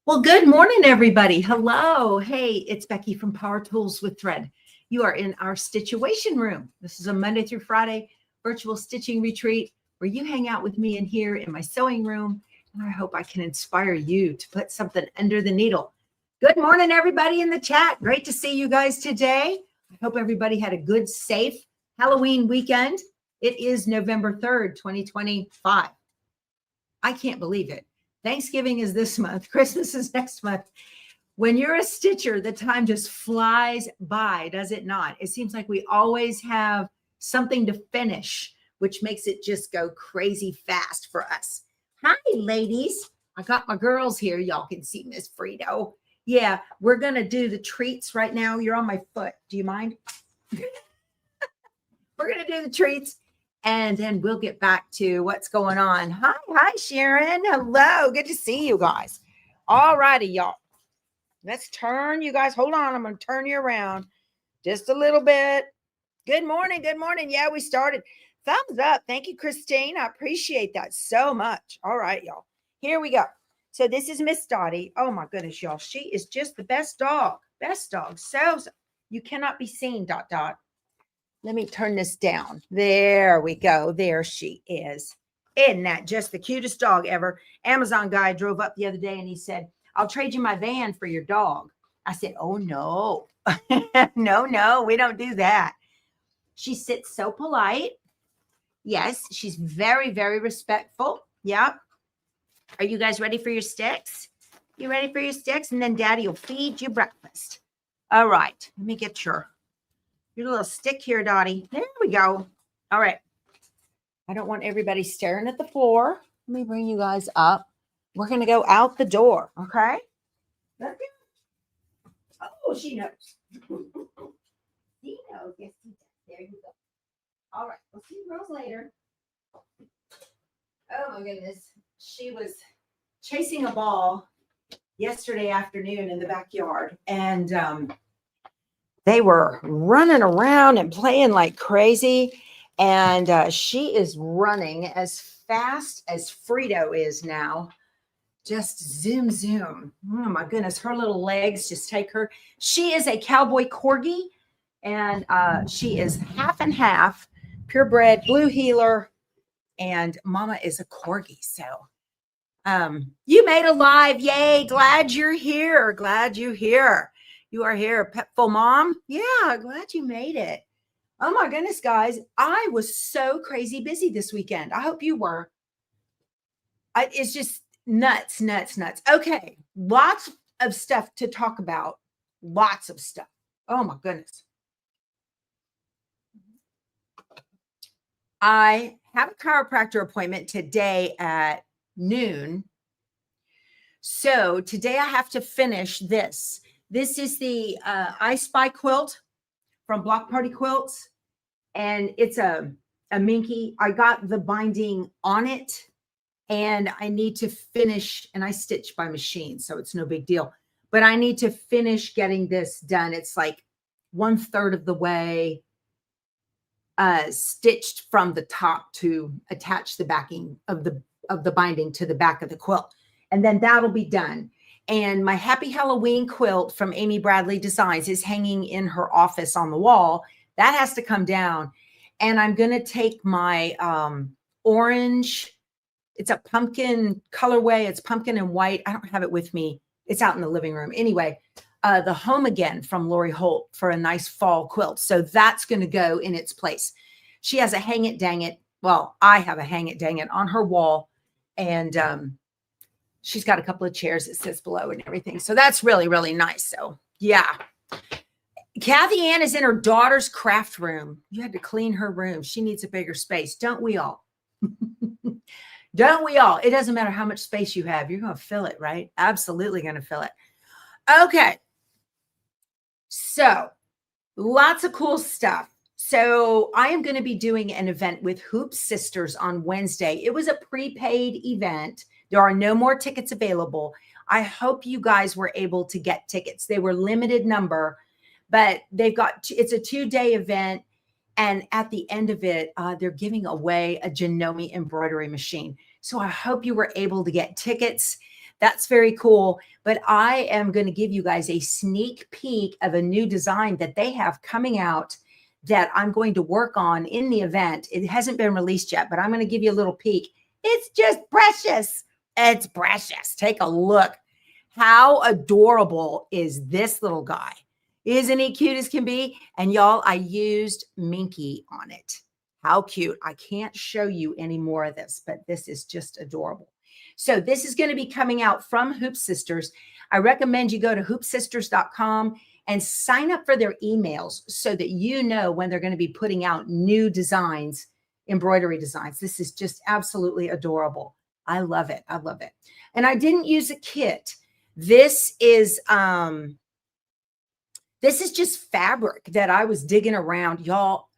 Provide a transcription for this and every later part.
Well, good morning, everybody. Hello. Hey, it's Becky from Power Tools with Thread. You are in our Stitchuation room. This is a Monday through Friday virtual stitching retreat where you hang out with me in here in my sewing room. And I hope I can inspire you to put something under the needle. Good morning, everybody in the chat. Great to see you guys today. I hope everybody had a good, safe Halloween weekend. It is November 3rd, 2025. I can't believe it. Thanksgiving is this month. Christmas is next month. When you're a stitcher, the time just flies by, does it not? It seems like we always have something to finish, which makes it just go crazy fast for us. Hi, ladies. I got my girls here. Y'all can see Miss Frito. Yeah, we're going to do the treats right now. You're on my foot. Do you mind? We're going to do the treats. And then we'll get back to what's going on. Hi, Sharon. Hello. Good to see you guys. All righty, y'all. Let's turn you guys. Hold on. I'm going to turn you around just a little bit. Good morning. Good morning. Yeah, we started. Thumbs up. Thank you, Christine. I appreciate that so much. All right, y'all. Here we go. So this is Miss Dottie. Oh, my goodness, y'all. She is just the best dog. Best dog. So you cannot be seen, ... Let me turn this down. There we go. There she is. Isn't that just the cutest dog ever? Amazon guy drove up the other day and he said, I'll trade you my van for your dog. I said, oh, no. No, we don't do that. She sits so polite. Yes, she's very, very respectful. Yep. Are you guys ready for your sticks? You ready for your sticks? And then Daddy will feed you breakfast. All right. Let me get your little stick here, Dottie. There we go. All right. I don't want everybody staring at the floor. Let me bring you guys up. We're going to go out the door. Okay. Oh, she knows. She knows. Yes, she does. There you go. All right. We'll see you girls later. Oh, my goodness. She was chasing a ball yesterday afternoon in the backyard. And, they were running around and playing like crazy. And she is running as fast as Frito is now. Just zoom, zoom. Oh, my goodness. Her little legs just take her. She is a cowboy corgi. And she is half and half. Purebred, blue heeler. And Mama is a corgi. So you made a live. Yay. Glad you're here. Glad you're here. You are here, Petful Mom. Yeah, glad you made it. Oh my goodness, guys. I was so crazy busy this weekend. I hope you were. It's just nuts. Okay, lots of stuff to talk about. Lots of stuff. Oh my goodness. I have a chiropractor appointment today at noon. So today I have to finish this. This is the I Spy quilt from Block Party Quilts. And it's a minky. I got the binding on it. And I need to finish. And I stitch by machine, so it's no big deal. But I need to finish getting this done. It's like 1/3 of the way stitched from the top to attach the backing of the binding to the back of the quilt. And then that'll be done. And my Happy Halloween quilt from Amy Bradley Designs is hanging in her office on the wall. That has to come down. And I'm going to take my orange. It's a pumpkin colorway. It's pumpkin and white. I don't have it with me. It's out in the living room. Anyway, the Home Again from Lori Holt for a nice fall quilt. So that's going to go in its place. She has a hang it, dang it. Well, I have a hang it, dang it on her wall. And she's got a couple of chairs that sits below and everything. So that's really, really nice. So yeah. Kathy Ann is in her daughter's craft room. You had to clean her room. She needs a bigger space. Don't we all? Don't we all? It doesn't matter how much space you have. You're going to fill it, right? Absolutely going to fill it. Okay. So lots of cool stuff. So I am going to be doing an event with Hoop Sisters on Wednesday. It was a prepaid event. There are no more tickets available. I hope you guys were able to get tickets. They were limited number, but it's a 2-day event. And at the end of it, they're giving away a Janome embroidery machine. So I hope you were able to get tickets. That's very cool. But I am going to give you guys a sneak peek of a new design that they have coming out that I'm going to work on in the event. It hasn't been released yet, but I'm going to give you a little peek. It's just precious. It's precious. Take a look. How adorable is this little guy? Isn't he cute as can be? And y'all, I used Minky on it. How cute. I can't show you any more of this, but this is just adorable. So this is going to be coming out from Hoop Sisters. I recommend you go to hoopsisters.com and sign up for their emails so that you know when they're going to be putting out new designs, embroidery designs. This is just absolutely adorable. I love it. I love it. And I didn't use a kit. This is just fabric that I was digging around, y'all.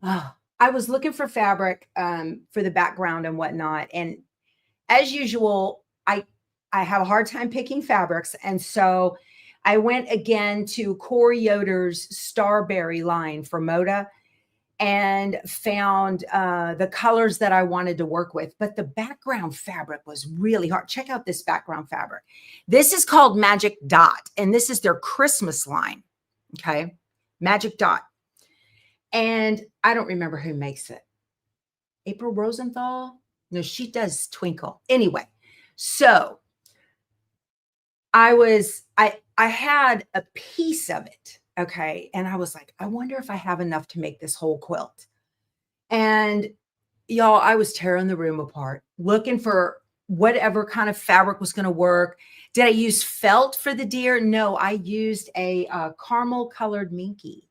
Oh, I was looking for fabric for the background and whatnot. And as usual, I have a hard time picking fabrics. And so I went again to Corey Yoder's Starberry line for Moda and found the colors that I wanted to work with. But the background fabric was really hard. Check out this background fabric. This is called Magic Dot, and this is their Christmas line. Okay, Magic Dot. And I don't remember who makes it. April Rosenthal? No, she does Twinkle. Anyway, so I had a piece of it. Okay. And I was like, I wonder if I have enough to make this whole quilt. And y'all, I was tearing the room apart, looking for whatever kind of fabric was going to work. Did I use felt for the deer? No, I used a caramel colored Minky.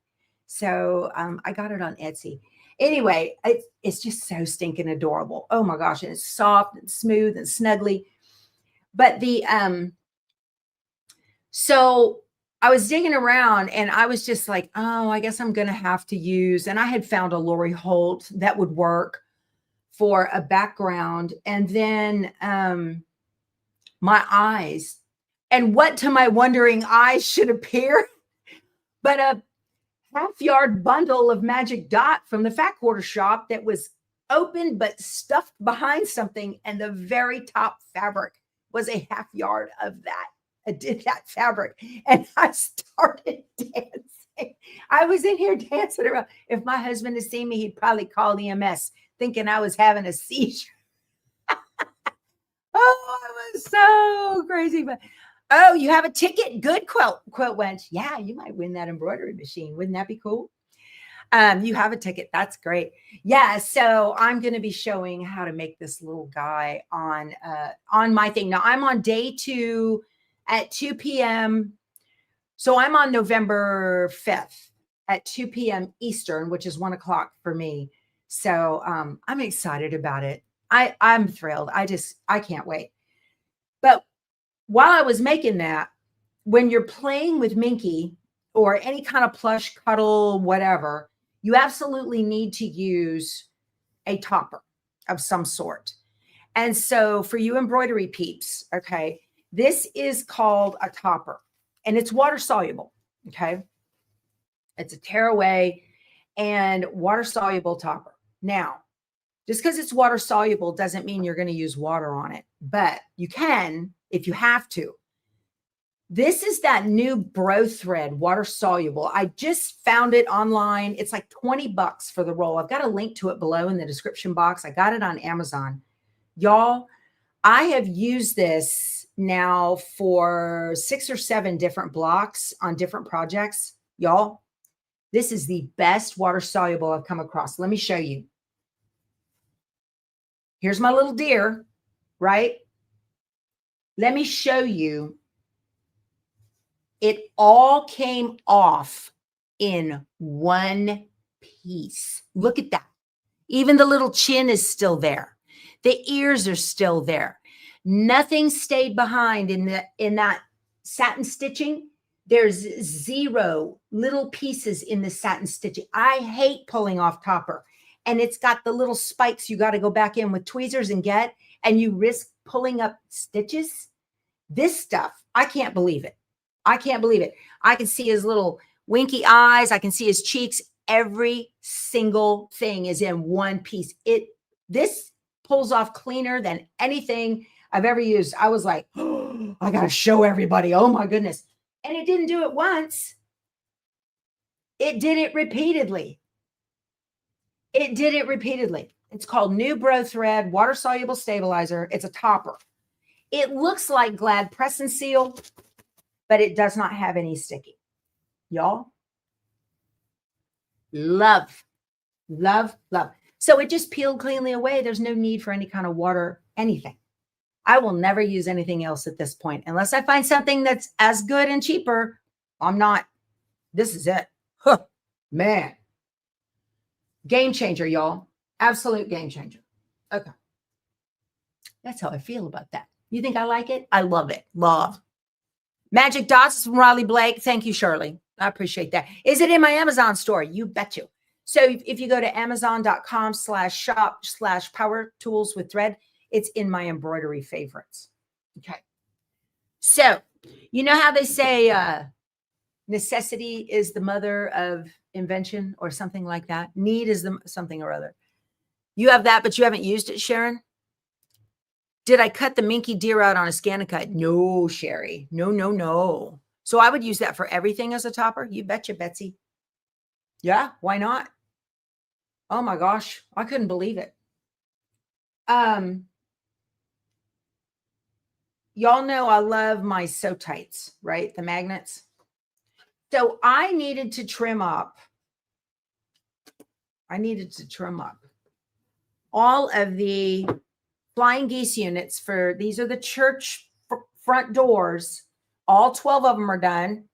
So I got it on Etsy. Anyway, it's just so stinking adorable. Oh my gosh. And it's soft and smooth and snuggly. But so I was digging around and I was just like, oh, I guess I'm going to have to use, and I had found a Lori Holt that would work for a background. And then my eyes, and what to my wondering eyes should appear, but a half-yard bundle of Magic Dot from the Fat Quarter Shop that was open but stuffed behind something, and the very top fabric was a half yard of that. I did that fabric, and I started dancing. I was in here dancing around. If my husband had seen me, he'd probably call EMS, thinking I was having a seizure. Oh, I was so crazy. But oh, you have a ticket? Good, Quilt Wench. Yeah, you might win that embroidery machine. Wouldn't that be cool? You have a ticket. That's great. Yeah. So I'm going to be showing how to make this little guy on my thing. Now I'm on day 2 at 2 p.m. So I'm on November 5th at 2 p.m. Eastern, which is 1 o'clock for me. So I'm excited about it. I'm thrilled. I can't wait. But while I was making that, when you're playing with Minky or any kind of plush cuddle, whatever, you absolutely need to use a topper of some sort. And so for you embroidery peeps, okay, this is called a topper and it's water soluble. Okay. It's a tearaway and water soluble topper. Now, just because it's water soluble doesn't mean you're going to use water on it, but you can if you have to. This is that new Bro Thread, water soluble. I just found it online. It's like $20 for the roll. I've got a link to it below in the description box. I got it on Amazon. Y'all, I have used this now for 6 or 7 different blocks on different projects. Y'all, this is the best water soluble I've come across. Let me show you. Here's my little deer, right? Let me show you. It all came off in one piece. Look at that. Even the little chin is still there. The ears are still there. Nothing stayed behind in that satin stitching. There's 0 little pieces in the satin stitching. I hate pulling off topper. And it's got the little spikes you got to go back in with tweezers and get, and you risk pulling up stitches. This stuff, I can't believe it. I can't believe it. I can see his little winky eyes. I can see his cheeks. Every single thing is in one piece. This pulls off cleaner than anything I've ever used. I was like, oh, I got to show everybody. Oh my goodness. And it didn't do it once. It did it repeatedly. It did it repeatedly. It's called Nubro Thread Water Soluble Stabilizer. It's a topper. It looks like Glad Press and Seal, but it does not have any sticky. Y'all, love, love, love. So it just peeled cleanly away. There's no need for any kind of water, anything. I will never use anything else at this point. Unless I find something that's as good and cheaper, I'm not. This is it. Huh, man. Game changer, y'all. Absolute game changer. Okay. That's how I feel about that. You think I like it? I love it. Love. Magic Dots from Riley Blake. Thank you, Shirley. I appreciate that. Is it in my Amazon store? You bet you. So if you go to amazon.com/shop/power tools with thread, it's in my embroidery favorites. Okay. So you know how they say necessity is the mother of invention or something like that? Need is the something or other. You have that, but you haven't used it, Sharon? Did I cut the minky deer out on a ScanNCut? No, Sherry. No, no, no. So I would use that for everything as a topper. You betcha, Betsy. Yeah, why not? Oh my gosh, I couldn't believe it. Y'all know I love my sew tights, right? The magnets. So I needed to trim up. All of the flying geese units for, these are the church front doors. All 12 of them are done.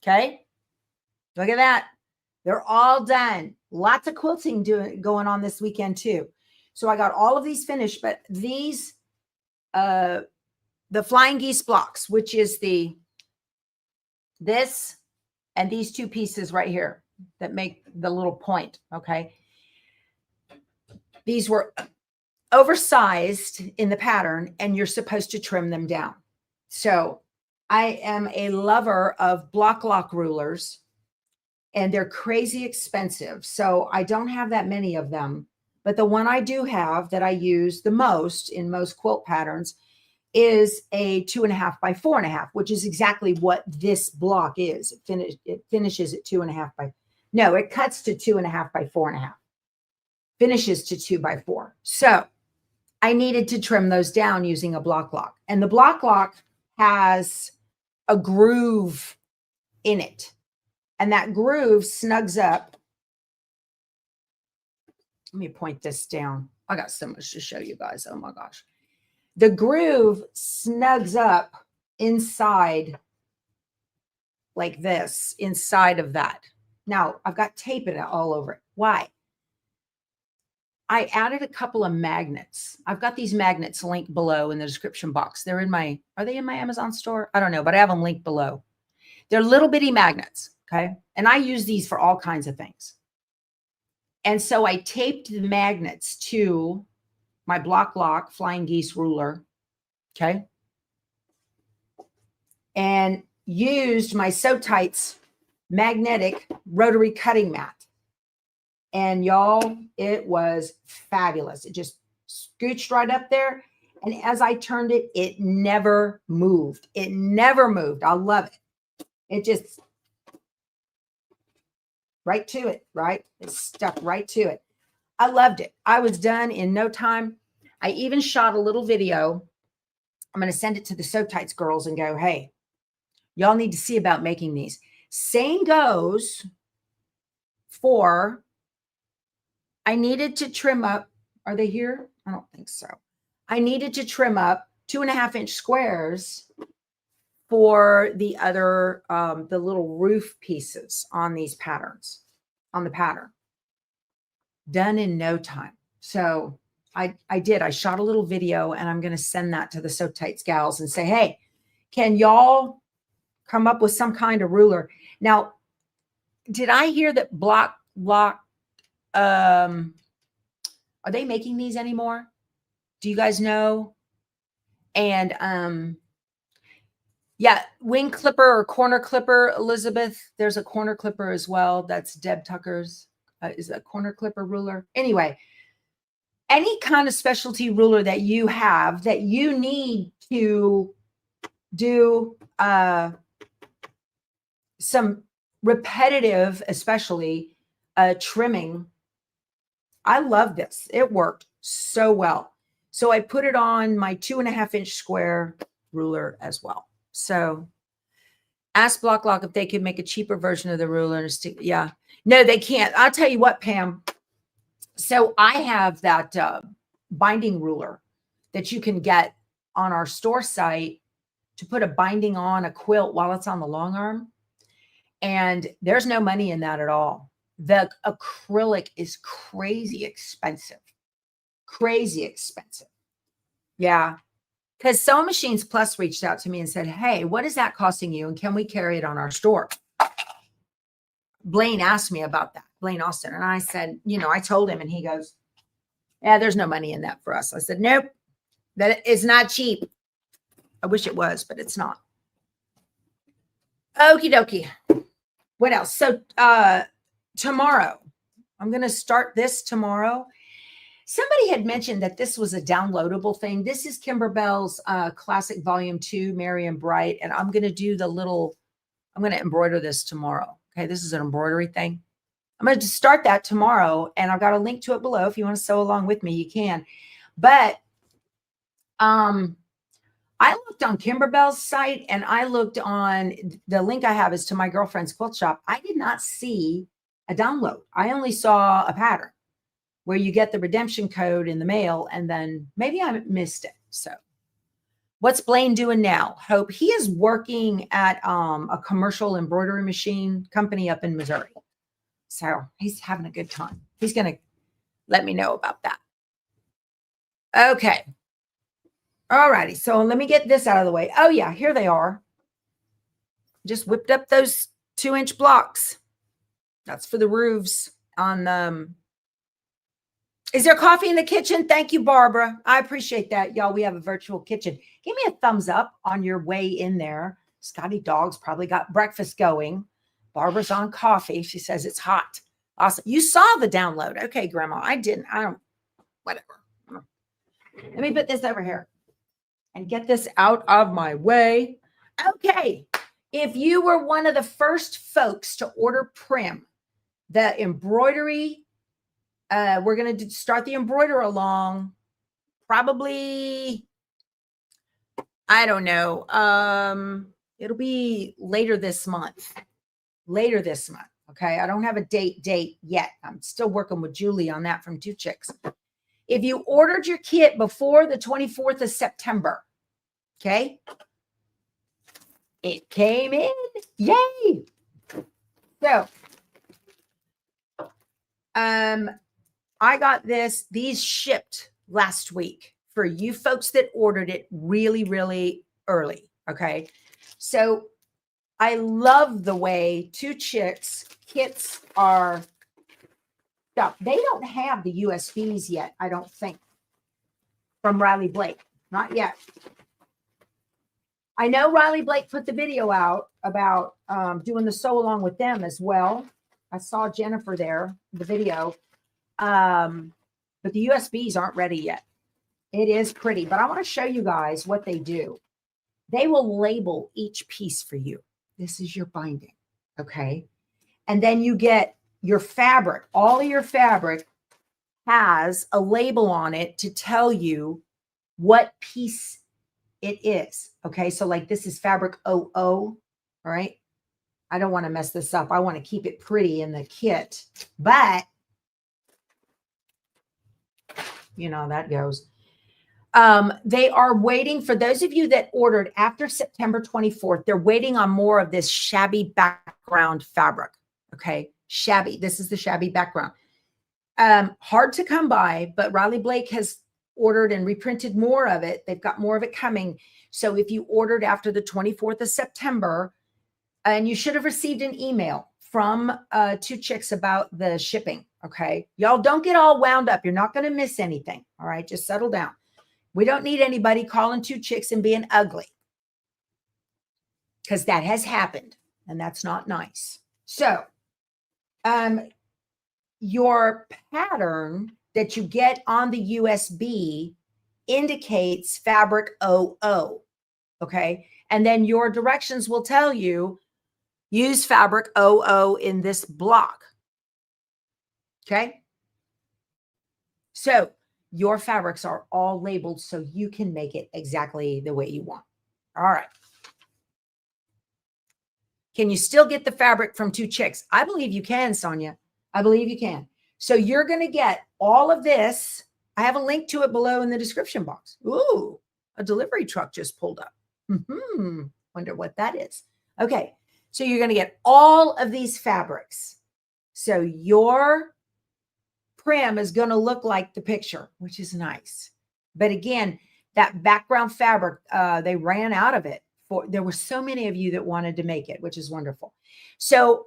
Okay. Look at that. They're all done. Lots of quilting going on this weekend too. So I got all of these finished, but these, the flying geese blocks, which is this and these two pieces right here that make the little point. Okay. These were oversized in the pattern and you're supposed to trim them down. So I am a lover of block lock rulers and they're crazy expensive. So I don't have that many of them, but the one I do have that I use the most in most quilt patterns is a 2.5 by 4.5, which is exactly what this block is. It finishes at 2.5 by, no, it cuts to 2.5 by 4.5, finishes to 2 by 4. So I needed to trim those down using a block lock. And the block lock has a groove in it. And that groove snugs up. Let me point this down. I got so much to show you guys. Oh my gosh. The groove snugs up inside like this, inside of that. Now, I've got tape it all over it. Why? I added a couple of magnets. I've got these magnets linked below in the description box. They're in my, are they in my Amazon store? I don't know, but I have them linked below. They're little bitty magnets, okay? And I use these for all kinds of things. And so I taped the magnets to my block lock flying geese ruler, okay? And used my Sew Tights magnetic rotary cutting mat. And y'all, it was fabulous. It just scooched right up there. And as I turned it, it never moved. It never moved. I love it. It just right to it, right? It stuck right to it. I loved it. I was done in no time. I even shot a little video. I'm going to send it to the Sew Tights girls and go, hey, y'all need to see about making these. Same goes for, I needed to trim up. Are they here? I don't think so. I needed to trim up 2.5-inch squares for the other, the little roof pieces on these patterns, on the pattern. Done in no time. So I did. I shot a little video and I'm going to send that to the Sew Tights gals and say, hey, can y'all come up with some kind of ruler? Now, did I hear that block lock, are they making these anymore? Do you guys know? And yeah, wing clipper or corner clipper, Elizabeth. There's a corner clipper as well. That's Deb Tucker's. Is a corner clipper ruler. Anyway, any kind of specialty ruler that you have that you need to do some repetitive, especially trimming. I love this. It worked so well. So I put it on my 2.5-inch square ruler as well. So ask Block Lock if they could make a cheaper version of the ruler. Yeah. No, they can't. I'll tell you what, Pam. So I have that binding ruler that you can get on our store site to put a binding on a quilt while it's on the long arm. And there's no money in that at all. The acrylic is crazy expensive. Crazy expensive. Yeah. Because Sewing Machines Plus reached out to me and said, hey, what is that costing you? And can we carry it on our store? Blaine asked me about that, Blaine Austin. And I said, I told him, and he goes, yeah, there's no money in that for us. I said, nope, that is not cheap. I wish it was, but it's not. Okie dokie. What else? So tomorrow, I'm going to start this tomorrow. Somebody had mentioned that this was a downloadable thing. This is Kimberbell's Classic Volume 2, Merry and Bright. And I'm going to do I'm going to embroider this tomorrow. Okay, this is an embroidery thing. I'm going to start that tomorrow. And I've got a link to it below. If you want to sew along with me, you can. But I looked on Kimberbell's site, and I looked on the link I have is to my girlfriend's quilt shop. I did not see a download. I only saw a pattern where you get the redemption code in the mail, and then maybe I missed it. So what's Blaine doing now? Hope he is working at a commercial embroidery machine company up in Missouri. So he's having a good time. He's going to let me know about that. Okay. All righty. So let me get this out of the way. Oh, yeah. Here they are. Just whipped up those 2-inch blocks. That's for the roofs on Is there coffee in the kitchen? Thank you, Barbara. I appreciate that. Y'all, we have a virtual kitchen. Give me a thumbs up on your way in there. Scotty Dog's probably got breakfast going. Barbara's on coffee. She says it's hot. Awesome. You saw the download. Okay, Grandma. I didn't. Whatever. Let me put this over here and get this out of my way. Okay. If you were one of the first folks to order Prim, the embroidery, we're going to start the embroider along probably, I don't know. It'll be later this month. Okay. I don't have a date yet. I'm still working with Julie on that from Two Chicks. If you ordered your kit before the 24th of September, okay, it came in. Yay. So, I got these shipped last week for you folks that ordered it really, really early. Okay. So I love the way Two Chicks kits are stuff. They don't have the USBs yet, I don't think, from Riley Blake. Not yet. I know Riley Blake put the video out about doing the sew along with them as well. I saw Jennifer there, the video. But the USBs aren't ready yet. It is pretty, but I want to show you guys what they do. They will label each piece for you. This is your binding. Okay. And then you get your fabric. All of your fabric has a label on it to tell you what piece it is. Okay. So like this is fabric 00. All right. I don't want to mess this up. I want to keep it pretty in the kit, but you know, that goes. They are waiting for those of you that ordered after September 24th. They're waiting on more of this shabby background fabric. Okay. Shabby. This is the shabby background. Hard to come by, but Riley Blake has ordered and reprinted more of it. They've got more of it coming. So if you ordered after the 24th of September, and you should have received an email from Two Chicks about the shipping. Okay. Y'all don't get all wound up. You're not going to miss anything. All right. Just settle down. We don't need anybody calling Two Chicks and being ugly, because that has happened and that's not nice. So, your pattern that you get on the USB indicates fabric 00. Okay. And then your directions will tell you use fabric 00 in this block. Okay. So your fabrics are all labeled so you can make it exactly the way you want. All right. Can you still get the fabric from Two Chicks? I believe you can, Sonia. I believe you can. So you're going to get all of this. I have a link to it below in the description box. Ooh, a delivery truck just pulled up. Wonder what that is. Okay. So you're going to get all of these fabrics. So your prim is going to look like the picture, which is nice. But again, that background fabric, they ran out of it. There were so many of you that wanted to make it, which is wonderful. So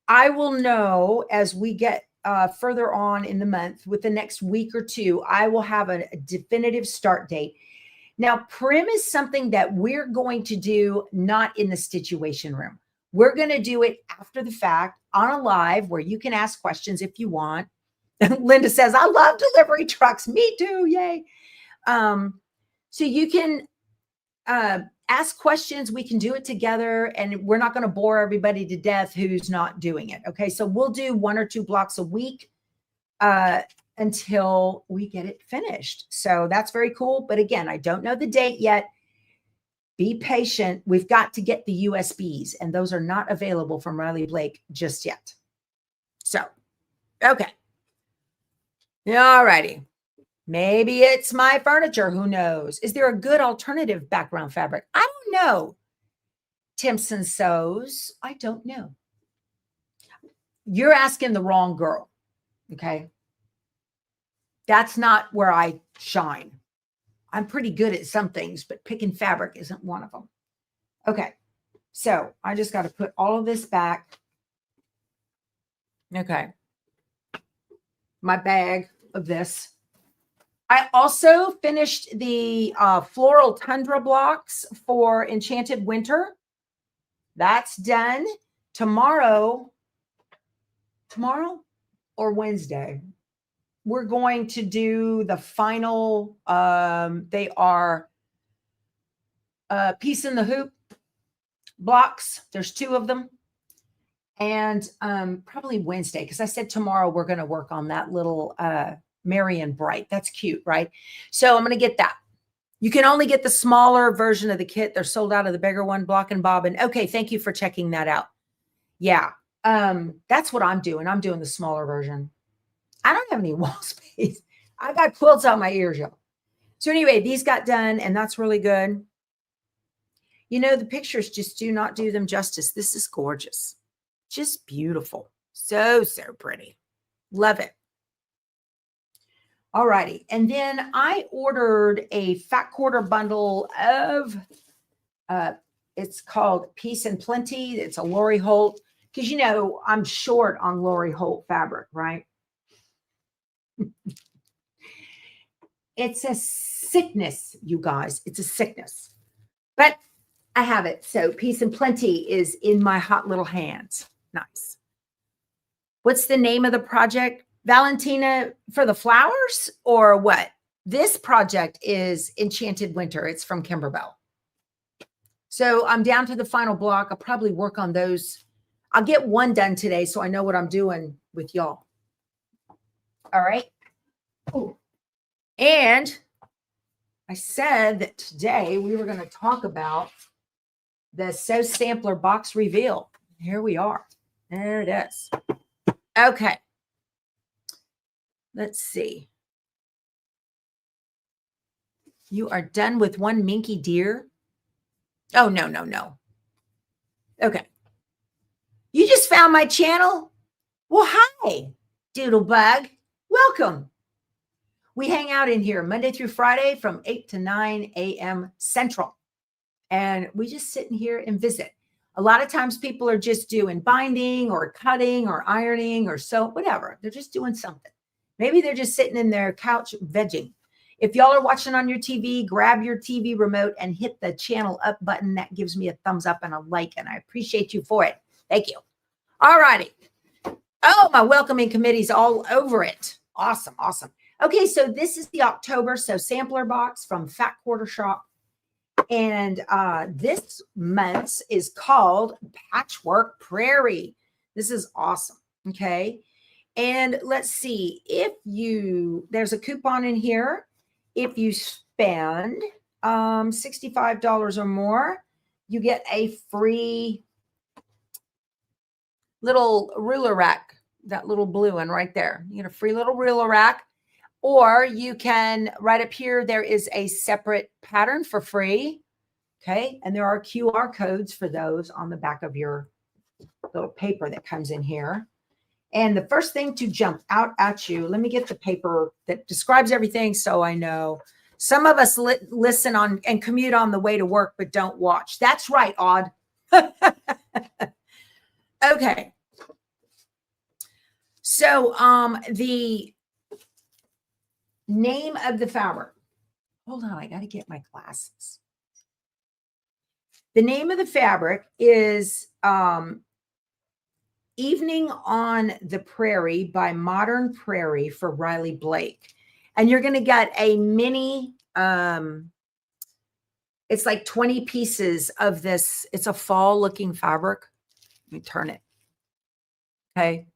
I will know as we get further on in the month, with the next week or two, I will have a definitive start date. Now, prim is something that we're going to do not in the Stitchuation room. We're going to do it after the fact on a live where you can ask questions if you want. Linda says, I love delivery trucks. Me too. Yay. So you can ask questions. We can do it together, and we're not going to bore everybody to death who's not doing it. Okay. So we'll do 1 or 2 blocks a week until we get it finished. So that's very cool. But again, I don't know the date yet. Be patient. We've got to get the USBs, and those are not available from Riley Blake just yet. So, okay. All righty. Maybe it's my furniture. Who knows? Is there a good alternative background fabric? I don't know. Timpson Sews. I don't know. You're asking the wrong girl. Okay. That's not where I shine. I'm pretty good at some things, but picking fabric isn't one of them. Okay. So I just got to put all of this back. Okay. My bag of this. I also finished the floral tundra blocks for Enchanted Winter. That's done. Tomorrow or Wednesday, we're going to do the final, they are piece in the hoop blocks. There's 2 of them. And probably Wednesday, because I said tomorrow we're going to work on that little Marion Bright. That's cute, right? So I'm going to get that. You can only get the smaller version of the kit. They're sold out of the bigger one, Block and Bobbin. Okay, thank you for checking that out. Yeah, that's what I'm doing. I'm doing the smaller version. I don't have any wall space. I got quilts on my ears, y'all. So anyway, these got done, and that's really good. You know, the pictures just do not do them justice. This is gorgeous. Just beautiful. So, so pretty. Love it. All righty. And then I ordered a fat quarter bundle of, it's called Peace and Plenty. It's a Lori Holt. Because, you know, I'm short on Lori Holt fabric, right? It's a sickness, you guys. It's a sickness. But I have it. So Peace and Plenty is in my hot little hands. Nice. What's the name of the project? Valentina for the flowers or what? This project is Enchanted Winter. It's from Kimberbell. So I'm down to the final block. I'll probably work on those. I'll get one done today so I know what I'm doing with y'all. All right. Ooh. And I said that today we were going to talk about the Sew Sampler box reveal. Here we are. There it is. Okay. Let's see. You are done with one Minky Deer? Oh, no, no, no. Okay. You just found my channel? Well, hi, Doodlebug. Welcome. We hang out in here Monday through Friday from 8 to 9 a.m. Central. And we just sit in here and visit. A lot of times people are just doing binding or cutting or ironing or so, whatever. They're just doing something. Maybe they're just sitting in their couch vegging. If y'all are watching on your TV, grab your TV remote and hit the channel up button. That gives me a thumbs up and a like, and I appreciate you for it. Thank you. All righty. Oh, my welcoming committee's all over it. Awesome, awesome. Okay, so this is the October Sew Sampler box from Fat Quarter Shop. And this month's is called Patchwork Prairie. This is awesome. Okay. And let's see if there's a coupon in here. If you spend $65 or more, you get a free little ruler rack, that little blue one right there. You get a free little ruler rack. Or you can, right up here, there is a separate pattern for free. Okay. And there are QR codes for those on the back of your little paper that comes in here. And the first thing to jump out at you, let me get the paper that describes everything so I know. Some of us listen on and commute on the way to work, but don't watch. That's right, Odd. Okay. So the name of the fabric. Hold on, I got to get my glasses. The name of the fabric is Evening on the Prairie by Modern Prairie for Riley Blake. And you're going to get a mini, it's like 20 pieces of this. It's a fall looking fabric. Let me turn it. Okay.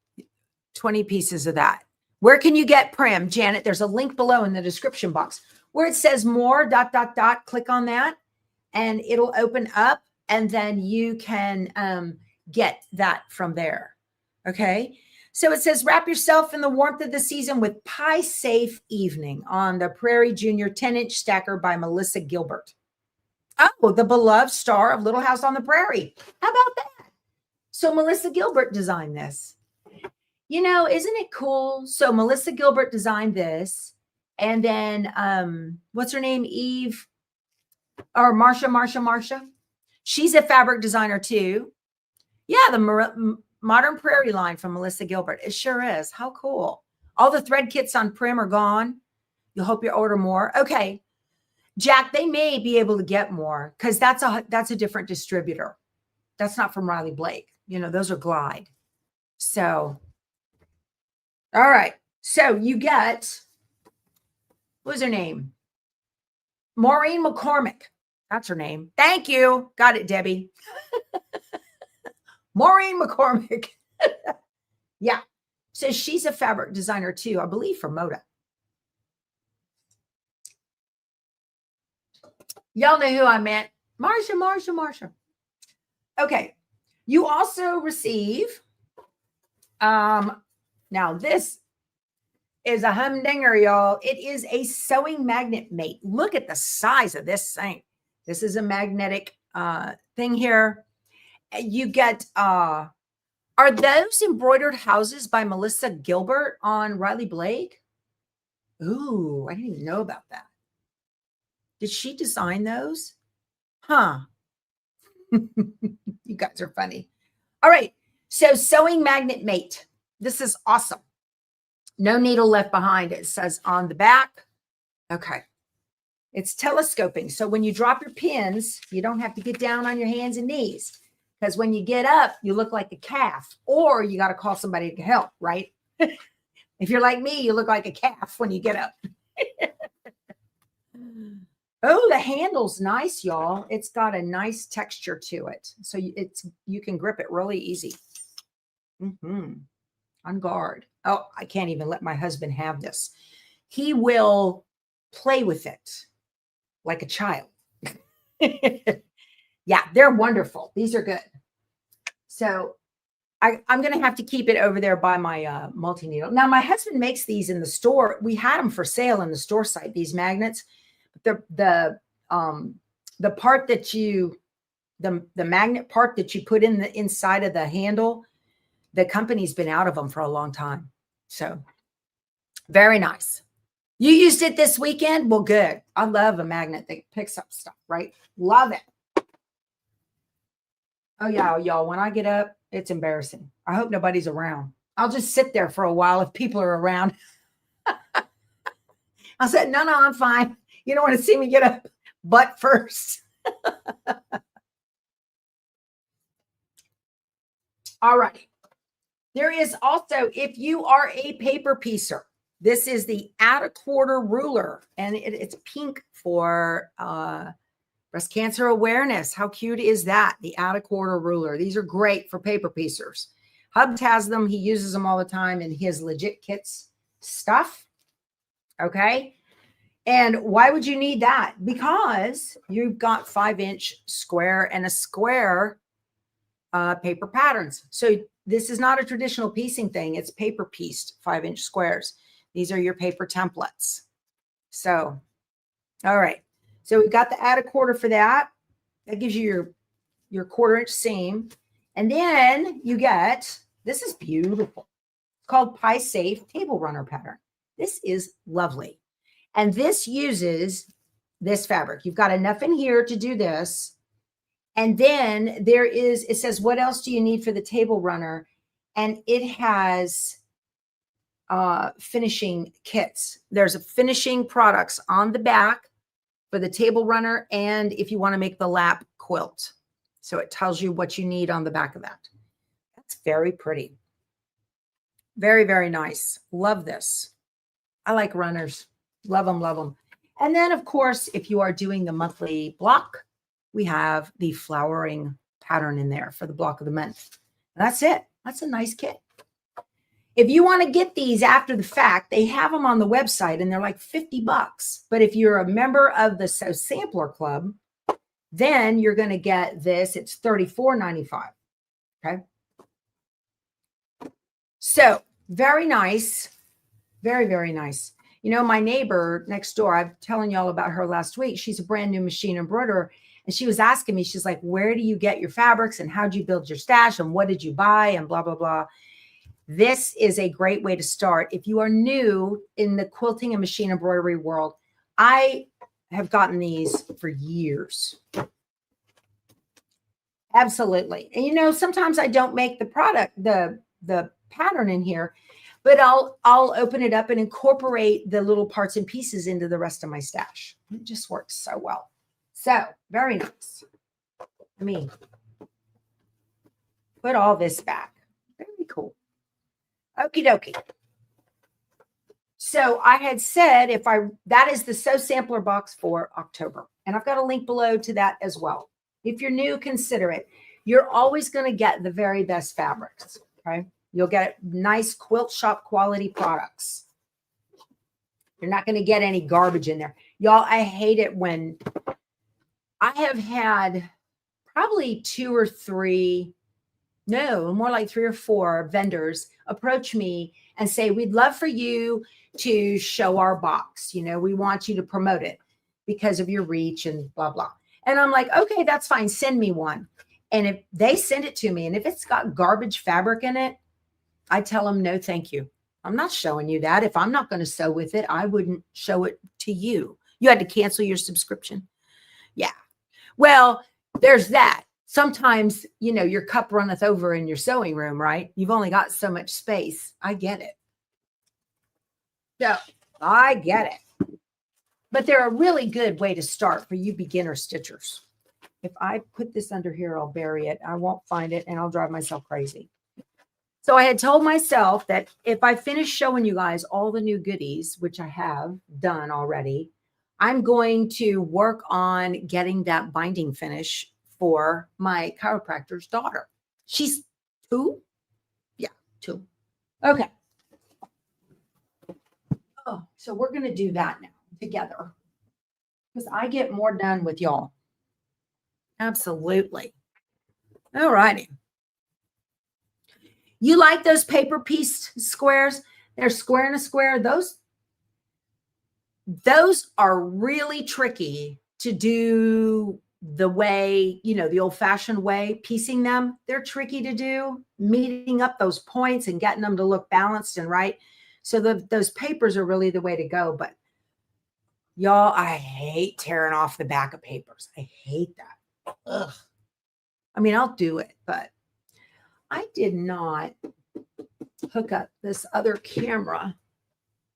20 pieces of that. Where can you get Prim, Janet? There's a link below in the description box where it says more, ... Click on that and it'll open up and then you can get that from there. Okay. So it says, wrap yourself in the warmth of the season with Pie Safe Evening on the Prairie Junior 10-inch stacker by Melissa Gilbert. Oh, the beloved star of Little House on the Prairie. How about that? So Melissa Gilbert designed this. You know, isn't it cool? So Melissa Gilbert designed this. And then what's her name? Eve or Marsha. She's a fabric designer too. Yeah, the Modern Prairie line from Melissa Gilbert. It sure is. How cool. All the thread kits on Prim are gone. You'll hope you order more. Okay. Jack, they may be able to get more because that's a different distributor. That's not from Riley Blake. You know, those are Glide. So, all right. So you get, what's her name? Maureen McCormick. That's her name. Thank you. Got it, Debbie. Maureen McCormick. Yeah. So she's a fabric designer too, I believe, for Moda. Y'all know who I meant. Marsha. Okay. You also receive, now this is a humdinger, y'all. It is a sewing magnet mate. Look at the size of this thing. This is a magnetic thing here. You get, are those embroidered houses by Melissa Gilbert on Riley Blake? Ooh, I didn't even know about that. Did she design those? Huh. You guys are funny. All right. So sewing magnet mate. This is awesome. No needle left behind. It says on the back. Okay. It's telescoping. So when you drop your pins, you don't have to get down on your hands and knees. Because when you get up, you look like a calf. Or you got to call somebody to help, right? If you're like me, you look like a calf when you get up. Oh, the handle's nice, y'all. It's got a nice texture to it. So you can grip it really easy. On guard. Oh, I can't even let my husband have this. He will play with it like a child. Yeah, they're wonderful. These are good. So I'm going to have to keep it over there by my multi-needle. Now, my husband makes these in the store. We had them for sale in the store site, these magnets. The part that the magnet part that you put in the inside of the handle, the company's been out of them for a long time. So very nice. You used it this weekend? Well, good. I love a magnet that picks up stuff, right? Love it. Oh yeah, y'all, when I get up, it's embarrassing. I hope nobody's around. I'll just sit there for a while if people are around. I said, no, I'm fine. You don't want to see me get up butt first. All right. There is also, if you are a paper piecer, this is the add a quarter ruler, and it's pink for Breast cancer awareness. How cute is that? The add a quarter ruler. These are great for paper piecers. Hubs has them. He uses them all the time in his legit kits stuff. Okay. And why would you need that? Because you've got 5-inch square and a square paper patterns. So this is not a traditional piecing thing. It's paper pieced 5-inch squares. These are your paper templates. So, all right. So we've got the add a quarter for that. That gives you your 1/4-inch seam. And then you get, this is beautiful. It's called Pie Safe Table Runner pattern. This is lovely. And this uses this fabric. You've got enough in here to do this. And then there is, it says, what else do you need for the table runner? And it has finishing kits. There's a finishing products on the back for the table runner, and if you want to make the lap quilt. So it tells you what you need on the back of that. That's very pretty. Very, very nice. Love this. I like runners. Love them, love them. And then, of course, if you are doing the monthly block, we have the flowering pattern in there for the block of the month. And that's it. That's a nice kit. If you want to get these after the fact, they have them on the website and they're like $50. But if you're a member of the So Sampler Club, then you're going to get this. It's $34.95. Okay. So very nice. Very, very nice. You know, my neighbor next door, I'm telling y'all about her last week. She's a brand new machine embroiderer. And she was asking me, she's like, where do you get your fabrics and how do you build your stash and what did you buy and blah, blah, blah. This is a great way to start. If you are new in the quilting and machine embroidery world, I have gotten these for years. Absolutely. And you know, sometimes I don't make the product, the pattern in here, but I'll open it up and incorporate the little parts and pieces into the rest of my stash. It just works so well. So very nice. I mean, put all this back. Very cool. Okie dokie. So I had said that is the So Sampler box for October. And I've got a link below to that as well. If you're new, consider it. You're always going to get the very best fabrics. Okay. You'll get nice quilt shop quality products. You're not going to get any garbage in there. Y'all, I hate it when I have had probably 2 or 3, no, more like 3 or 4 vendors approach me and say, we'd love for you to show our box. You know, we want you to promote it because of your reach and blah, blah. And I'm like, okay, that's fine. Send me one. And if they send it to me and if it's got garbage fabric in it, I tell them, no, thank you. I'm not showing you that. If I'm not going to sew with it, I wouldn't show it to you. You had to cancel your subscription. Yeah. Well, there's that. Sometimes, you know, your cup runneth over in your sewing room, right? You've only got so much space. I get it. So I get it. But they're a really good way to start for you beginner stitchers. If I put this under here, I'll bury it. I won't find it and I'll drive myself crazy. So I had told myself that if I finish showing you guys all the new goodies, which I have done already, I'm going to work on getting that binding finish for my chiropractor's daughter. She's 2? Yeah, 2. Okay. Oh, so we're going to do that now together because I get more done with y'all. Absolutely. All righty. You like those paper piece squares? They're square and a square. Those are really tricky to do the way, you know, the old-fashioned way, piecing them. They're tricky to do, meeting up those points and getting them to look balanced and right. So those papers are really the way to go. But y'all, I hate tearing off the back of papers. I hate that. Ugh. I mean, I'll do it, but I did not hook up this other camera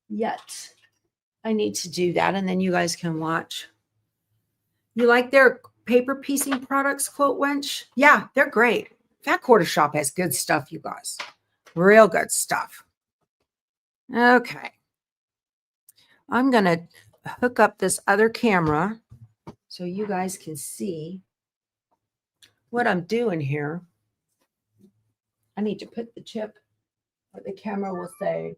yet. I need to do that, and then you guys can watch. You like their paper piecing products, Quilt Wench? Yeah, they're great. Fat Quarter Shop has good stuff, you guys. Real good stuff. Okay. I'm going to hook up this other camera so you guys can see what I'm doing here. I need to put the chip, but the camera will say,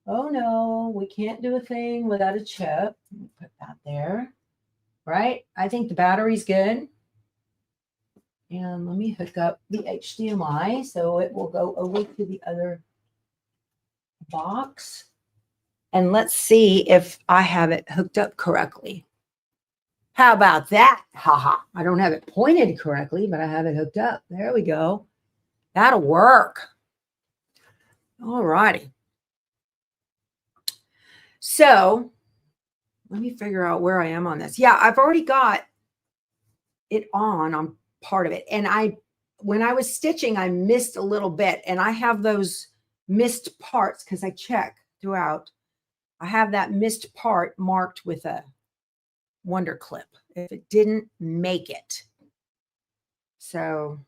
oh no, we can't do a thing without a chip. Let me put that there, right? I think the battery's good. And let me hook up the HDMI so it will go over to the other box. And let's see if I have it hooked up correctly. How about that? Haha. I don't have it pointed correctly, but I have it hooked up. There we go. That'll work. All righty. So let me figure out where I am on this. Yeah, I've already got it on part of it. And when I was stitching, I missed a little bit. And I have those missed parts because I check throughout. I have that missed part marked with a Wonder Clip if it didn't make it. So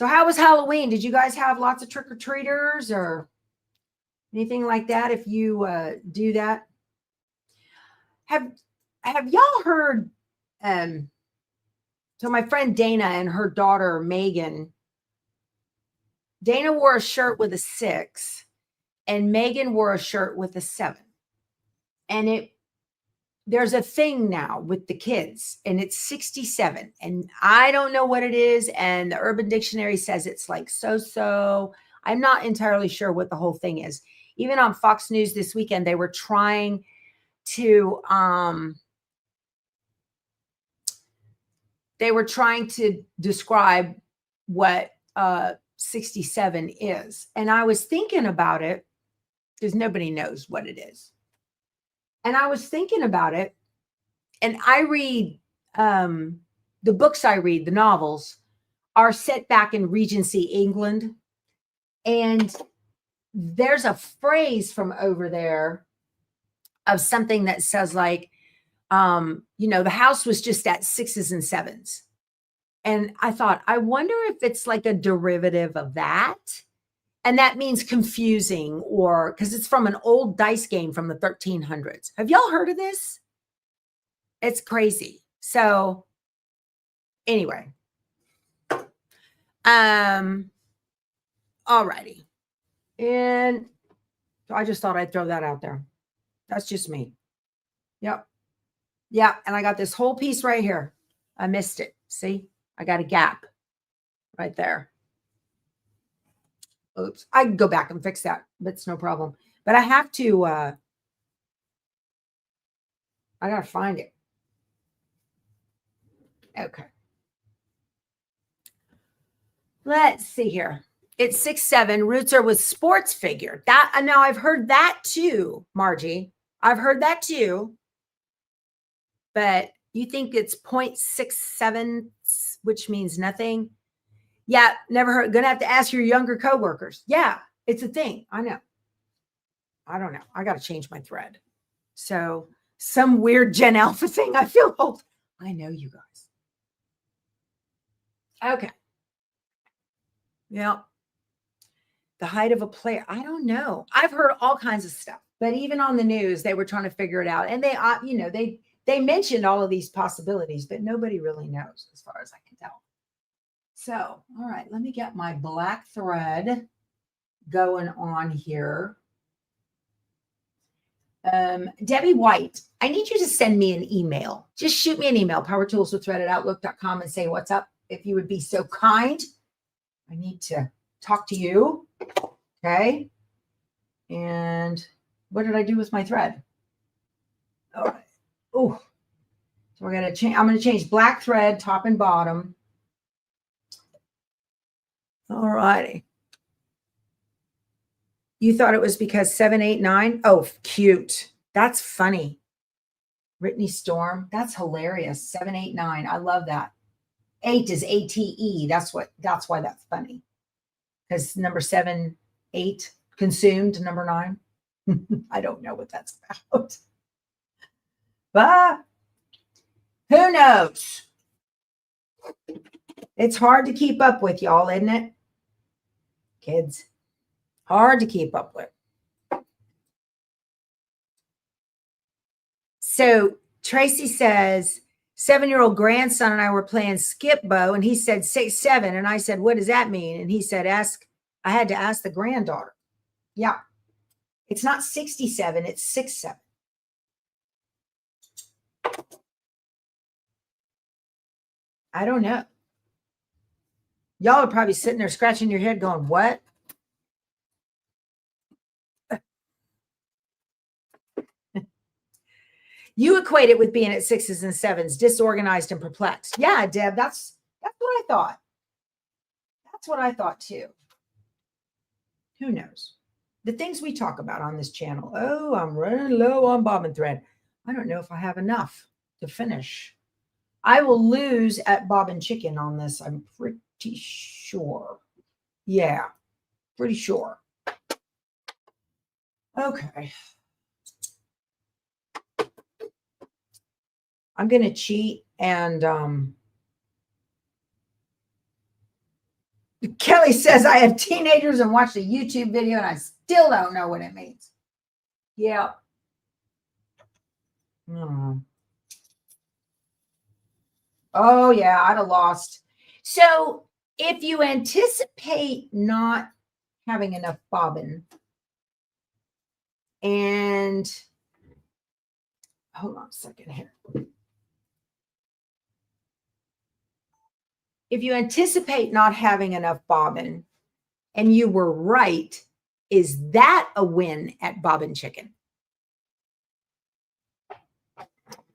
how was Halloween? Did you guys have lots of trick-or-treaters or anything like that? If you do that, have y'all heard? So my friend Dana and her daughter Megan. Dana wore a shirt with a 6, and Megan wore a shirt with a 7. And there's a thing now with the kids, and it's 67, and I don't know what it is. And the Urban Dictionary says it's like so. I'm not entirely sure what the whole thing is. Even on Fox News this weekend, they were trying to describe what 67 is. And I was thinking about it because nobody knows what it is. And I was thinking about it, and I read the books I read, the novels, are set back in Regency, England. And there's a phrase from over there of something that says like, the house was just at 6s and 7s. And I thought, I wonder if it's like a derivative of that. And that means confusing, or because it's from an old dice game from the 1300s. Have y'all heard of this? It's crazy. So anyway, alrighty. And so I just thought I'd throw that out there. That's just me. Yep. Yeah. And I got this whole piece right here. I missed it. See, I got a gap right there. Oops, I can go back and fix that. That's no problem. But I have to, I got to find it. Okay. Let's see here. It's 6'7". Roots are with sports figure. That, now I've heard that too, Margie. I've heard that too. But you think it's 0.67, which means nothing? Yeah, never heard. Gonna have to ask your younger coworkers. Yeah, it's a thing. I know. I don't know. I got to change my thread. So some weird Gen Alpha thing. I feel old. I know you guys. Okay. Yeah. The height of a player. I don't know. I've heard all kinds of stuff, but even on the news, they were trying to figure it out. And they mentioned all of these possibilities, but nobody really knows as far as I can tell. So, all right, let me get my black thread going on here. Debbie White, I need you to send me an email. Just shoot me an email, powertoolswiththread@outlook.com, and say what's up, if you would be so kind. I need to talk to you. Okay. And what did I do with my thread? All right. Oh, so we're going to change. I'm going to change black thread, top and bottom. All righty. You thought it was because 7, 8, 9? Oh, cute. That's funny. Brittany Storm. That's hilarious. 7, 8, 9. I love that. 8 is ATE. That's why that's funny. Because number 7, 8 consumed, number 9. I don't know what that's about. But who knows? It's hard to keep up with, y'all, isn't it? Kids. Hard to keep up with. So Tracy says 7-year-old grandson and I were playing skip bow, and he said 6-7, and I said, what does that mean? And he said, I had to ask the granddaughter. Yeah, it's not 67, it's 6-7. I don't know. Y'all are probably sitting there scratching your head going, what? You equate it with being at 6s and 7s, disorganized and perplexed. Yeah, Deb, that's what I thought. That's what I thought too. Who knows? The things we talk about on this channel. Oh, I'm running low on bobbin thread. I don't know if I have enough to finish. I will lose at bobbin chicken on this. I'm pretty sure. Yeah, pretty sure. Okay. I'm going to cheat, and Kelly says I have teenagers and watched a YouTube video and I still don't know what it means. Yeah. Oh, yeah, I'd have lost. So if you anticipate not having enough bobbin, and hold on a second here. If you anticipate not having enough bobbin and you were right, is that a win at bobbin chicken?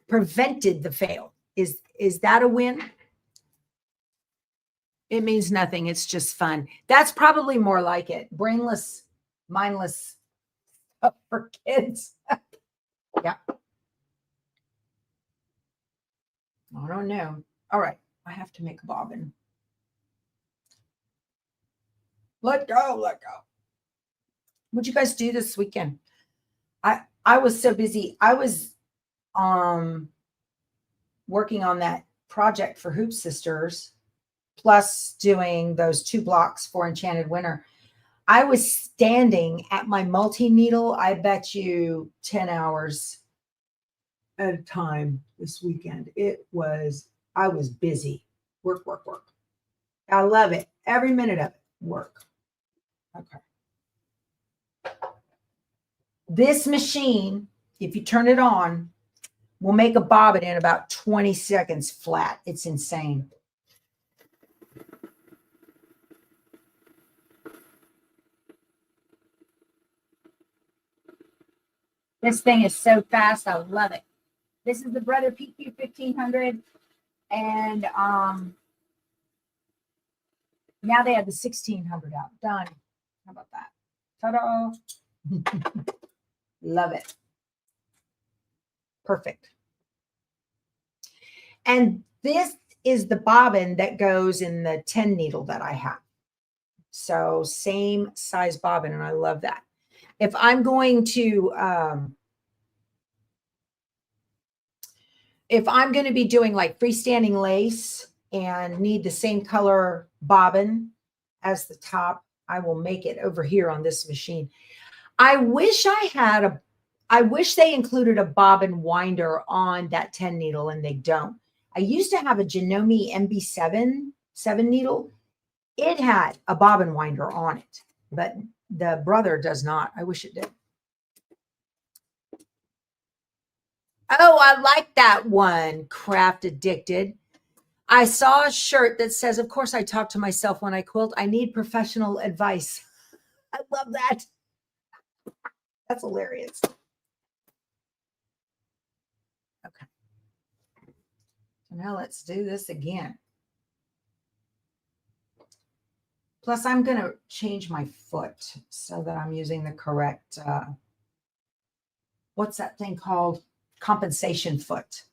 Prevented the fail. Is that a win? It means nothing. It's just fun. That's probably more like it. Brainless, mindless stuff for kids. Yeah. I don't know. All right. I have to make a bobbin. Let go, let go. What'd you guys do this weekend? I was so busy. I was working on that project for Hoop Sisters, plus doing those 2 blocks for Enchanted Winter. I was standing at my multi-needle, I bet you 10 hours at a time this weekend. I was busy. Work, work, work. I love it. Every minute of it. Work. Okay. This machine, if you turn it on, will make a bobbin in about 20 seconds flat. It's insane. This thing is so fast. I love it. This is the Brother PQ 1500. And now they have the 1600 out. Done. How about that? Ta-da. Love it. Perfect. And this is the bobbin that goes in the 10 needle that I have. So same size bobbin, and I love that. If I'm going to be doing like freestanding lace and need the same color bobbin as the top, I will make it over here on this machine. I wish they included a bobbin winder on that 10 needle, and they don't. I used to have a Janome MB7 needle. It had a bobbin winder on it, but the Brother does not. I wish it did. Oh, I like that one, Craft Addicted. I saw a shirt that says, of course, I talk to myself when I quilt. I need professional advice. I love that. That's hilarious. Okay. So now let's do this again. Plus, I'm going to change my foot so that I'm using the correct, what's that thing called? Compensation foot.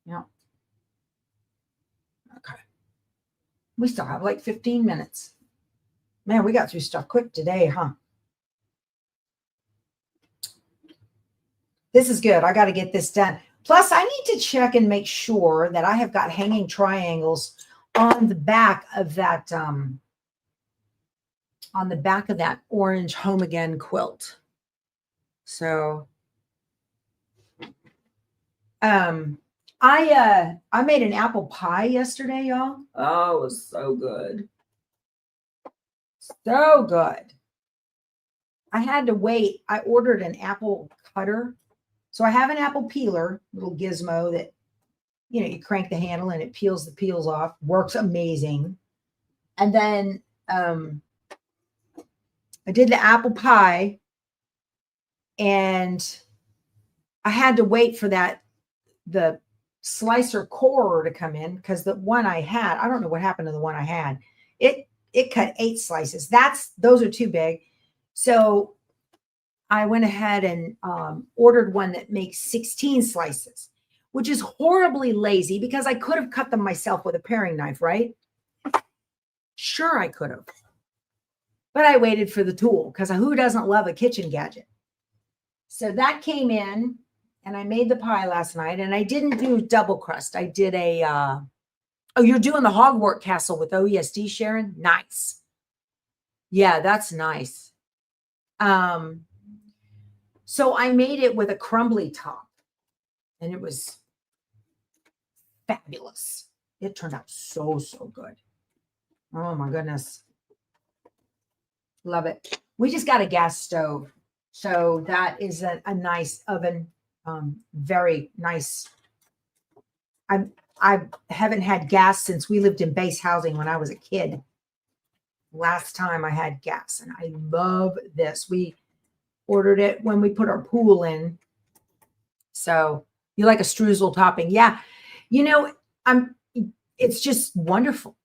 Yeah. Okay. We still have like 15 minutes. Man, we got through stuff quick today, huh? This is good. I got to get this done. Plus, I need to check and make sure that I have got hanging triangles on the back of that, orange Home Again quilt. So, I made an apple pie yesterday, y'all. Oh, it was so good. So good. I had to wait. I ordered an apple cutter. So I have an apple peeler, little gizmo that, you know, you crank the handle and it peels the peels off. Works amazing. And then I did the apple pie, and I had to wait for the slicer corer to come in, because the one I had, I don't know what happened to the one I had. It cut 8 slices. Those are too big. So I went ahead and ordered one that makes 16 slices, which is horribly lazy because I could have cut them myself with a paring knife, right? Sure, I could have. But I waited for the tool, because who doesn't love a kitchen gadget? So that came in, and I made the pie last night, and I didn't do double crust. I did a, oh, you're doing the Hogwarts Castle with OESD, Sharon? Nice. Yeah, that's nice. So I made it with a crumbly top, and it was fabulous. It turned out so, so good. Oh my goodness. Love it. We just got a gas stove. So that is a nice oven. Very nice. I haven't had gas since we lived in base housing when I was a kid. Last time I had gas, and I love this. We ordered it when we put our pool in. So you like a streusel topping? Yeah. You know, it's just wonderful.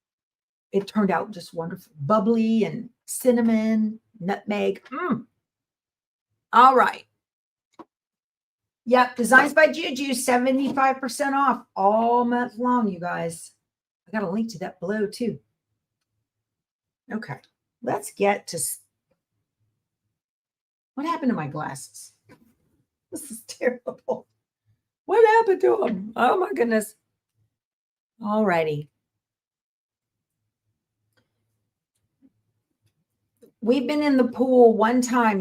It turned out just wonderful. Bubbly and cinnamon, nutmeg. All right. Yep. Designs by Juju, 75% off all month long, you guys. I got a link to that below too. Okay. Let's get to, what happened to my glasses? This is terrible. What happened to them? Oh my goodness. All righty. We've been in the pool one time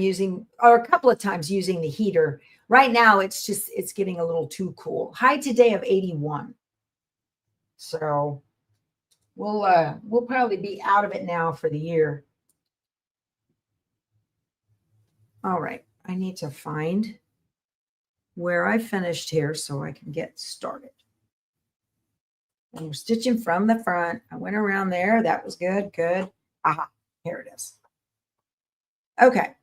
or a couple of times using the heater. Right now, it's getting a little too cool. High today of 81. So we'll probably be out of it now for the year. All right. I need to find where I finished here so I can get started. And we're stitching from the front. I went around there. That was good. Good. Aha. Here it is. Okay.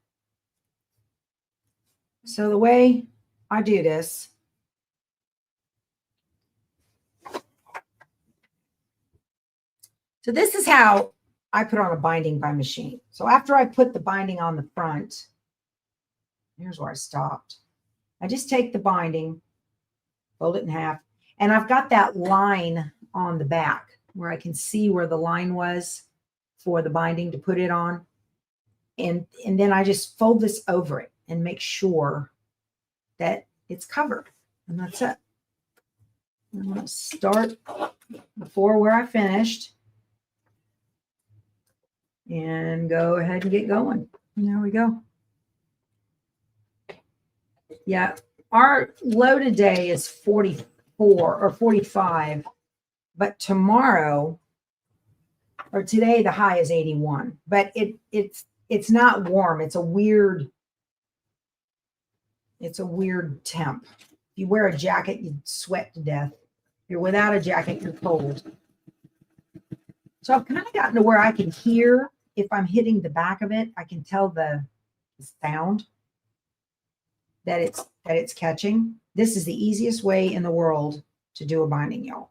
So the way I do this, so this is how I put on a binding by machine. So after I put the binding on the front, here's where I stopped. I just take the binding, fold it in half, and I've got that line on the back where I can see where the line was for the binding to put it on. And then I just fold this over it and make sure that it's covered. And that's it. I'm going to start before where I finished and go ahead and get going. And there we go. Yeah, our low today is 44 or 45, but tomorrow or today the high is 81. But it's not warm. It's a weird temp. If you wear a jacket, you'd sweat to death. If you're without a jacket, you're cold. So I've kind of gotten to where I can hear if I'm hitting the back of it. I can tell the sound that it's catching. This is the easiest way in the world to do a binding, y'all.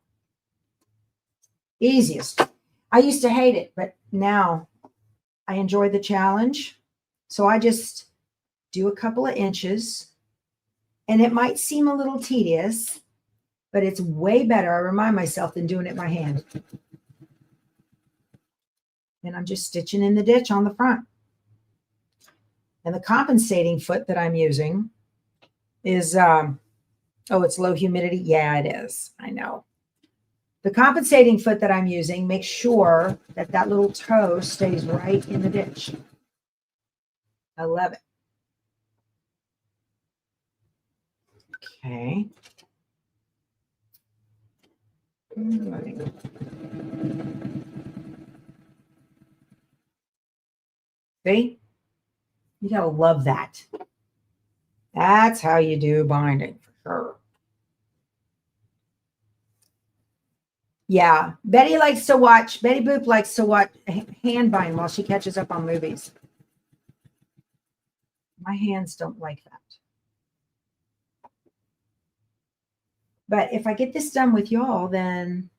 Easiest. I used to hate it, but now I enjoy the challenge. So I just do a couple of inches, and it might seem a little tedious, but it's way better, I remind myself, than doing it by hand. And I'm just stitching in the ditch on the front. And the compensating foot that I'm using is, oh, it's low humidity. Yeah, it is. I know. The compensating foot that I'm using makes sure that that little toe stays right in the ditch. I love it. Okay. See? You gotta love that. That's how you do binding for sure. Yeah, Betty Boop likes to watch hand bind while she catches up on movies. My hands don't like that. But if I get this done with y'all, then,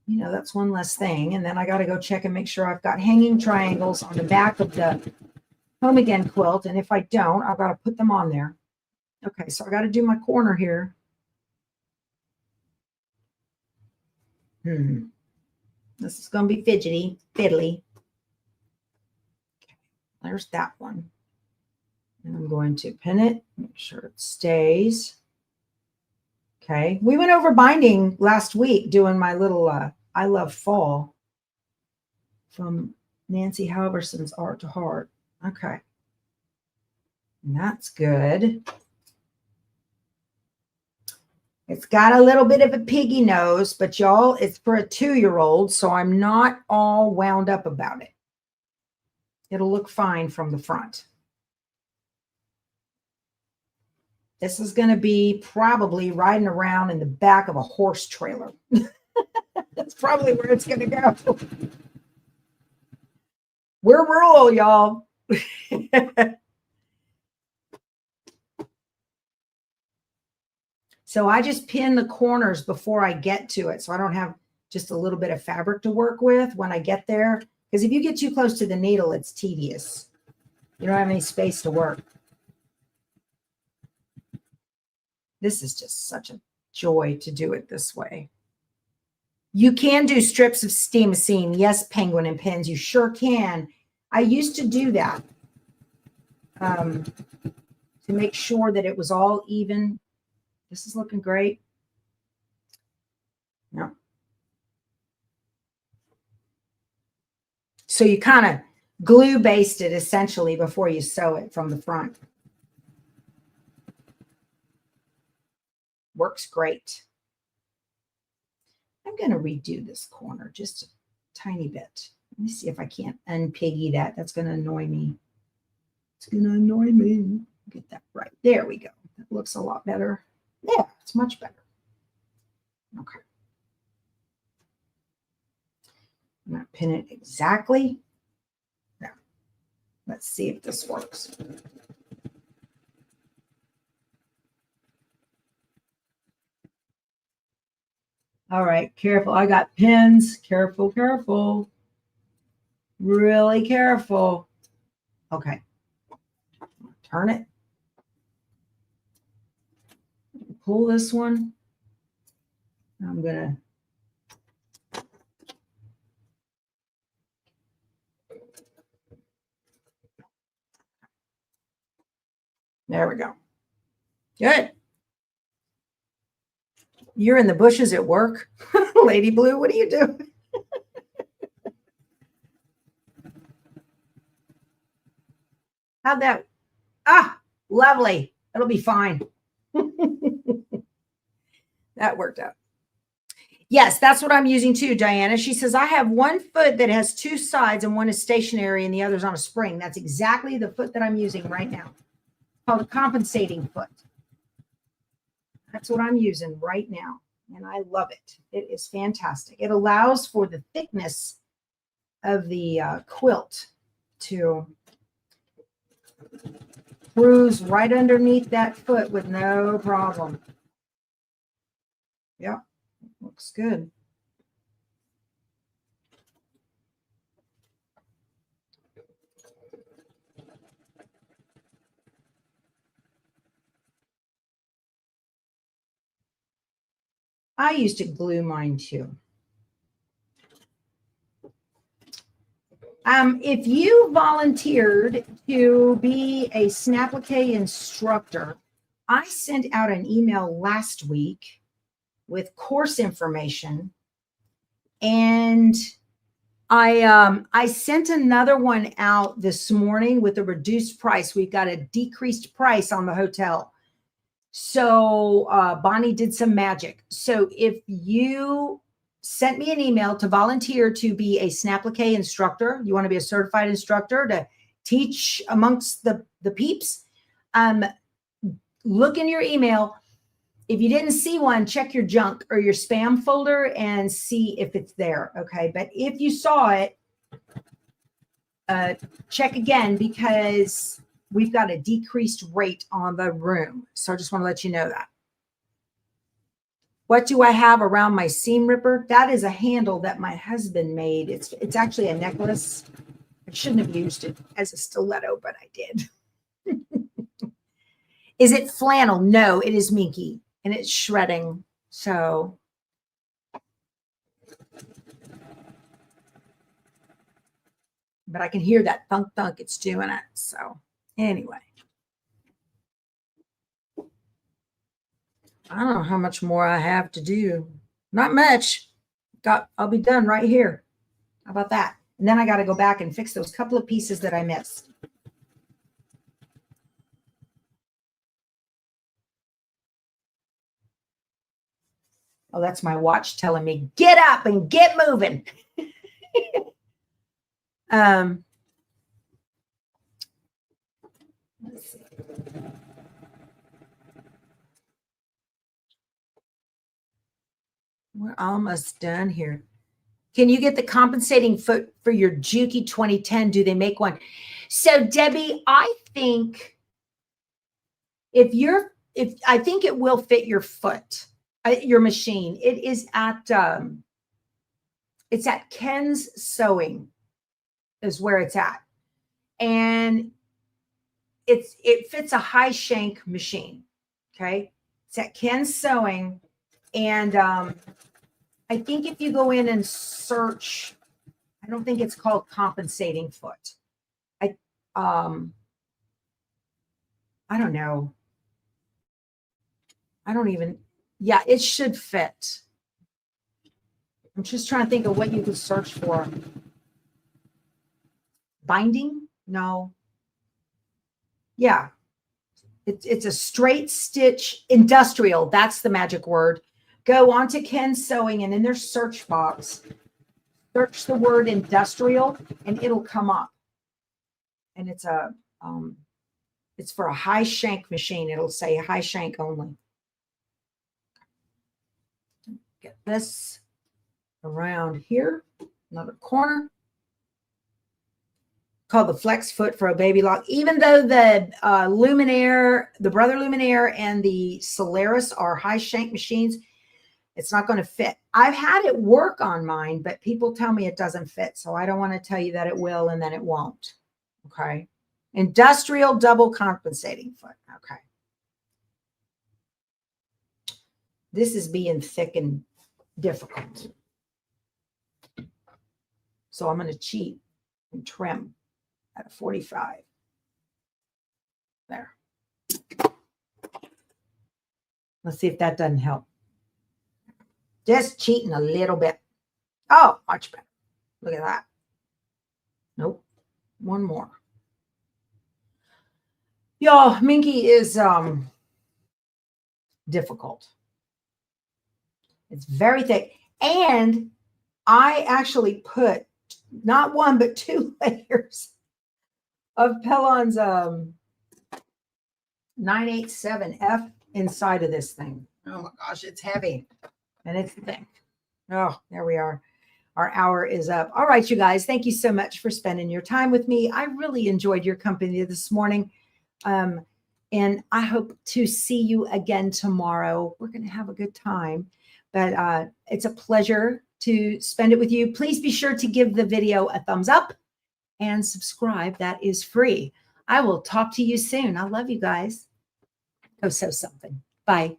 you know, that's one less thing. And then I got to go check and make sure I've got hanging triangles on the back of the Home Again quilt. And if I don't, I've got to put them on there. Okay, so I got to do my corner here. This is going to be fiddly. Okay, there's that one. And I'm going to pin it, make sure it stays. Okay, we went over binding last week doing my little I Love Fall from Nancy Halverson's Art to Heart. Okay, and that's good. It's got a little bit of a piggy nose, but y'all, it's for a 2-year-old, so I'm not all wound up about it. It'll look fine from the front. This is going to be probably riding around in the back of a horse trailer. That's probably where it's going to go. We're rural, y'all. So I just pin the corners before I get to it, so I don't have just a little bit of fabric to work with when I get there. Because if you get too close to the needle, it's tedious. You don't have any space to work. This is just such a joy to do it this way. You can do strips of steamosine. Yes, Penguin and Pins, you sure can. I used to do that to make sure that it was all even. This is looking great. No. So you kind of glue baste it essentially before you sew it from the front. Works great. I'm going to redo this corner just a tiny bit. Let me see if I can't unpiggy that. That's going to annoy me. It's going to annoy me. Get that right. There we go. That looks a lot better. Yeah, it's much better. Okay. I'm going to pin it exactly. Now, let's see if this works. All right, careful. I got pins. Careful, careful. Really careful. Okay. Turn it. Pull this one. I'm going to there we go. Good. You're in the bushes at work. Lady Blue, what are you doing? How'd that? Ah, lovely. It'll be fine. That worked out. Yes, that's what I'm using too, Diana. She says, I have one foot that has 2 sides and one is stationary and the other's on a spring. That's exactly the foot that I'm using right now. It's called a compensating foot. That's what I'm using right now. And I love it. It is fantastic. It allows for the thickness of the quilt to cruise right underneath that foot with no problem. Yep, looks good. I used to glue mine too. If you volunteered to be a Snapplique instructor, I sent out an email last week with course information, and I sent another one out this morning with a reduced price. We've got a decreased price on the hotel. So Bonnie did some magic. So if you sent me an email to volunteer to be a Snapplique instructor. You want to be a certified instructor to teach amongst the peeps. Look in your email. If you didn't see one, check your junk or your spam folder and see if it's there. Okay. But if you saw it, check again, because we've got a decreased rate on the room. So I just want to let you know that. What do I have around my seam ripper? That is a handle that my husband made. It's actually a necklace. I shouldn't have used it as a stiletto, but I did. Is it flannel? No, it is minky, and it's shredding. So but I can hear that thunk thunk it's doing it. So anyway, I don't know how much more I have to do. Not much. I'll be done right here. How about that? And then I got to go back and fix those couple of pieces that I missed. Oh, that's my watch telling me, get up and get moving. Let's see. We're almost done here. Can you get the compensating foot for your Juki 2010? Do they make one? So Debbie, I think I think it will fit your foot, your machine. It is it's at Ken's Sewing is where it's at. And it fits a high shank machine. Okay. It's at Ken's Sewing. And I think if you go in and search, I don't think it's called compensating foot. I don't know. Yeah, it should fit. I'm just trying to think of what you could search for. Binding? No. Yeah. It's a straight stitch industrial. That's the magic word. Go on to Ken's Sewing, and in their search box, search the word industrial, and it'll come up. And it's for a high shank machine. It'll say high shank only. Get this around here, another corner. Called the Flex Foot for a baby lock. Even though the Luminaire, the Brother Luminaire, and the Solaris are high shank machines, it's not going to fit. I've had it work on mine, but people tell me it doesn't fit. So I don't want to tell you that it will and then it won't. Okay. Industrial double compensating foot. Okay. This is being thick and difficult. So I'm going to cheat and trim at a 45. There. Let's see if that doesn't help. Just cheating a little bit. Oh, much better. Look at that. Nope. One more. Y'all, Minky is difficult. It's very thick. And I actually put not one, but 2 layers of Pellon's 987F inside of this thing. Oh my gosh, it's heavy. And it's thick. Oh, there we are. Our hour is up. All right, you guys, thank you so much for spending your time with me. I really enjoyed your company this morning. And I hope to see you again tomorrow. We're going to have a good time. But it's a pleasure to spend it with you. Please be sure to give the video a thumbs up and subscribe. That is free. I will talk to you soon. I love you guys. Oh, so something. Bye.